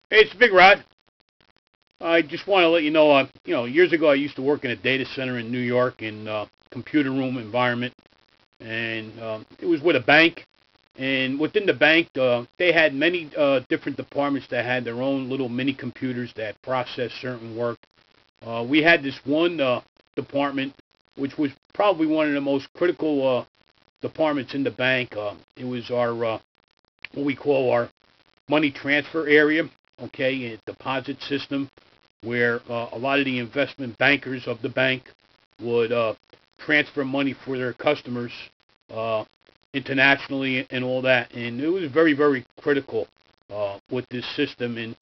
Hey, it's Big Rod. I just want to let you know, years ago I used to work in a data center in New York in computer room environment, and it was with a bank. And within the bank, they had many different departments that had their own little mini computers that processed certain work. We had this one department, which was probably one of the most critical departments in the bank. It was our what we call our money transfer area, okay, a deposit system where a lot of the investment bankers of the bank would transfer money for their customers uh, internationally and all that. And it was very, very critical with this system. And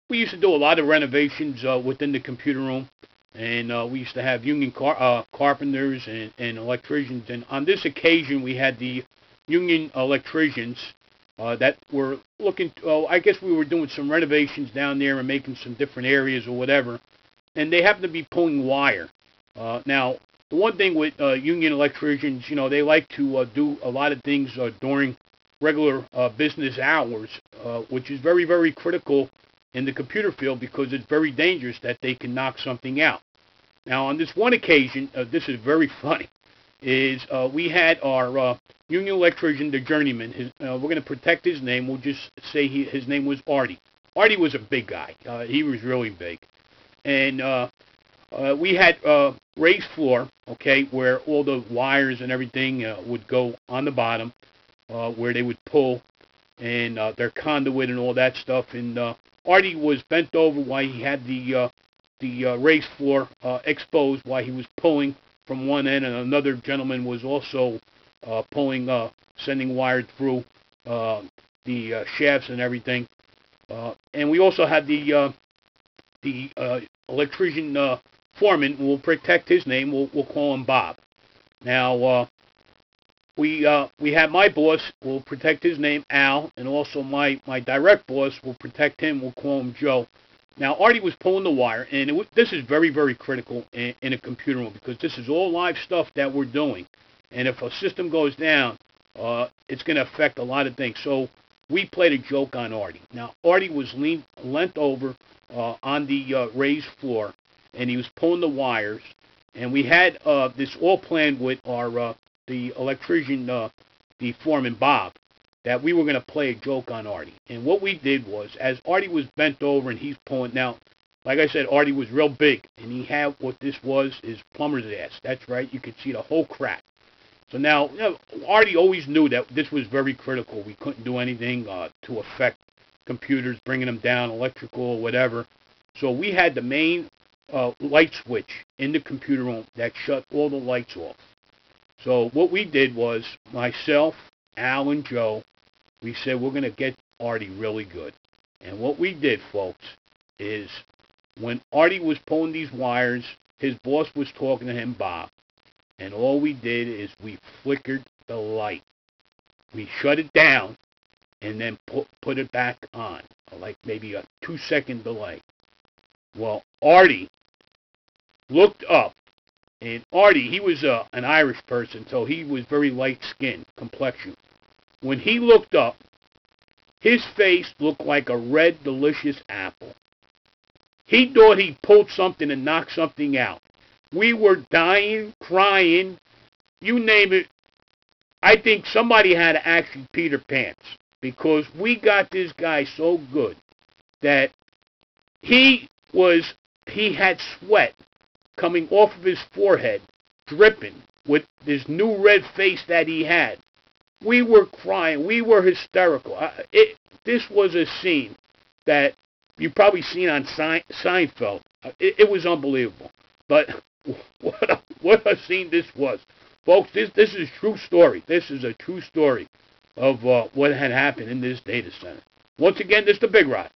we used to do a lot of renovations within the computer room. And we used to have union carpenters and electricians. And on this occasion, we had the union electricians that were looking. I guess we were doing some renovations down there and making some different areas or whatever, and they happened to be pulling wire. Now, the one thing with union electricians, they like to do a lot of things during regular business hours, which is very, very critical in the computer field because it's very dangerous that they can knock something out. Now, on this one occasion, this is very funny, is we had our union electrician, the journeyman. We're going to protect his name. We'll just say his name was Artie. Artie was a big guy. He was really big. And we had raised floor, okay, where all the wires and everything would go on the bottom, where they would pull, and their conduit and all that stuff. And Artie was bent over while he had the raised floor exposed while he was pulling from one end, and another gentleman was also pulling, sending wire through the shafts and everything. And we also had the electrician foreman. We'll protect his name. We'll call him Bob. Now we had my boss. We'll protect his name, Al, and also my direct boss. We'll protect him. We'll call him Joe. Now, Artie was pulling the wire, and this is very, very critical in a computer room because this is all live stuff that we're doing. And if a system goes down, it's going to affect a lot of things. So we played a joke on Artie. Now, Artie was leant over on the raised floor, and he was pulling the wires. And we had this all planned with our the electrician, the foreman, Bob, that we were going to play a joke on Artie. And what we did was, as Artie was bent over and he's pulling, now, like I said, Artie was real big, and he had what this was, his plumber's ass. That's right, you could see the whole crack. So now, Artie always knew that this was very critical. We couldn't do anything to affect computers, bringing them down, electrical or whatever. So we had the main light switch in the computer room that shut all the lights off. So what we did was, myself, Al, and Joe, we said we're going to get Artie really good. And what we did, folks, is when Artie was pulling these wires, his boss was talking to him, Bob. And all we did is we flickered the light. We shut it down and then put it back on, like maybe a 2-second delay. Well, Artie looked up, and Artie, he was an Irish person, so he was very light-skinned complexion. When he looked up, his face looked like a red, delicious apple. He thought he pulled something and knocked something out. We were dying, crying, you name it. I think somebody had to actually pee their pants because we got this guy so good that he had sweat coming off of his forehead, dripping with this new red face that he had. We were crying. We were hysterical. This was a scene that you've probably seen on Seinfeld. It was unbelievable. But what a scene this was. Folks, this is a true story. This is a true story of what had happened in this data center. Once again, this is the Big Rod.